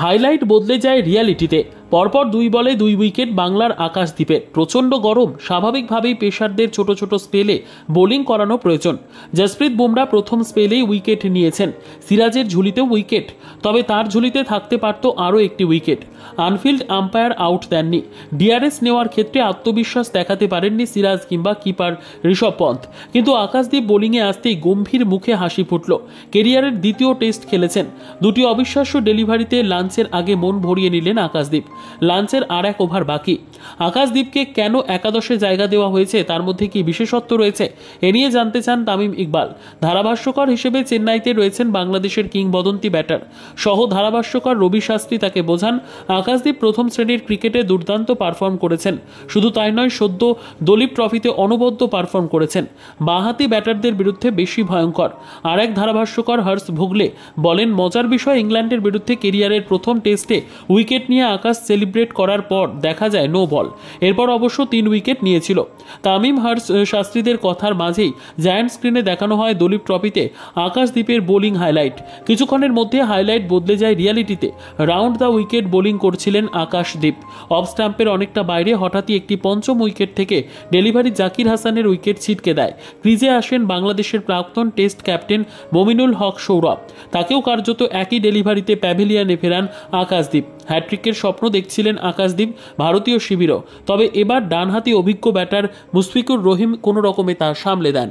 Highlight বদলে যায় রিয়ালিটিতে। পরপর 2 বলে 2 উইকেট বাংলার আকাশদ্বীপের। প্রচণ্ড গরম, স্বাভাবিকভাবেই পেসারদের ছোট ছোট স্পেলে বোলিং করানো প্রয়োজন। জসপ্রীত বুমরা প্রথম স্পেলেই উইকেট নিয়েছেন। সিরাজের ঝুলিতেও উইকেট, তবে তার ঝুলিতে থাকতে পারত আরও একটি উইকেট। আনফিল্ড আম্পায়ার আউট দেননি। ডিআরএস নেওয়ার ক্ষেত্রে আত্মবিশ্বাস দেখাতে পারেননি সিরাজ কিংবা কিপার ঋষভ পন্থ। কিন্তু আকাশদ্বীপ বোলিংয়ে আসতেই গম্ভীর মুখে হাসি ফুটল। কেরিয়ারের দ্বিতীয় টেস্ট খেলেছেন। দুটি অবিশ্বাস্য ডেলিভারিতে লাঞ্চের আগে মন ভরিয়ে নিলেন আকাশদ্বীপ। লাঞ্চের আর এক ওভার বাকি। আকাশদ্বীপকে কেন একাদশে জায়গা দেওয়া হয়েছে, তার মধ্যে কি বিশেষত্ব রয়েছে, এ নিয়ে জানতে চান তামিম ইকবাল। ধারাভাষ্যকার হিসেবে চেন্নাইতে রয়েছেন বাংলাদেশের কিংবদন্তি ব্যাটার। সহ ধারাভাষ্যকার রবি শাস্ত্রী তাকে বোঝান, আকাশদ্বীপ প্রথম শ্রেণীর ক্রিকেটে দুর্দান্ত পারফর্ম করেছেন। শুধু তাই নয়, সদ্য দলীপ ট্রফিতে অনবদ্য পারফর্ম করেছেন। বাঁহাতি ব্যাটারদের বিরুদ্ধে বেশি ভয়ঙ্কর। আর এক ধারাভাষ্যকার হর্ষ ভোগলে বলেন, মজার বিষয়, ইংল্যান্ডের বিরুদ্ধে কেরিয়ারের প্রথম টেস্টে উইকেট নিয়ে আকাশ সেলিব্রেট করার পর দেখা যায় নো বল। এরপর অবশ্য 3 উইকেট নিয়েছিল। তামিম হর্ষ শাস্ত্রীদের কথার মাঝেই জায়ান্ট স্ক্রিনে দেখানো হয় দলীপ ট্রফিতে আকাশদ্বীপের বোলিং হাইলাইট। কিছুক্ষণের মধ্যে হাইলাইট বদলে যায় রিয়ালিটিতে। রাউন্ড দ্য উইকেট বোলিং করছিলেন আকাশদ্বীপ। অফ স্টাম্পের অনেকটা বাইরে হঠাৎই একটি পঞ্চম উইকেট থেকে ডেলিভারি জাকির হাসানের উইকেট ছিটকে দেয়। ক্রিজে আসেন বাংলাদেশের প্রাক্তন টেস্ট ক্যাপ্টেন মমিনুল হক সৌরভ। তাকেও কার্যত একই ডেলিভারিতে প্যাভিলিয়নে ফেরান আকাশদ্বীপ। হ্যাট্রিকের স্বপ্ন দেখছিলেন আকাশদ্বীপ ভারতীয় শিবিরও, তবে এবার ডানহাতি অভিজ্ঞ ব্যাটার মুশফিকুর রহিম কোনো রকমে তা সামলে দেন।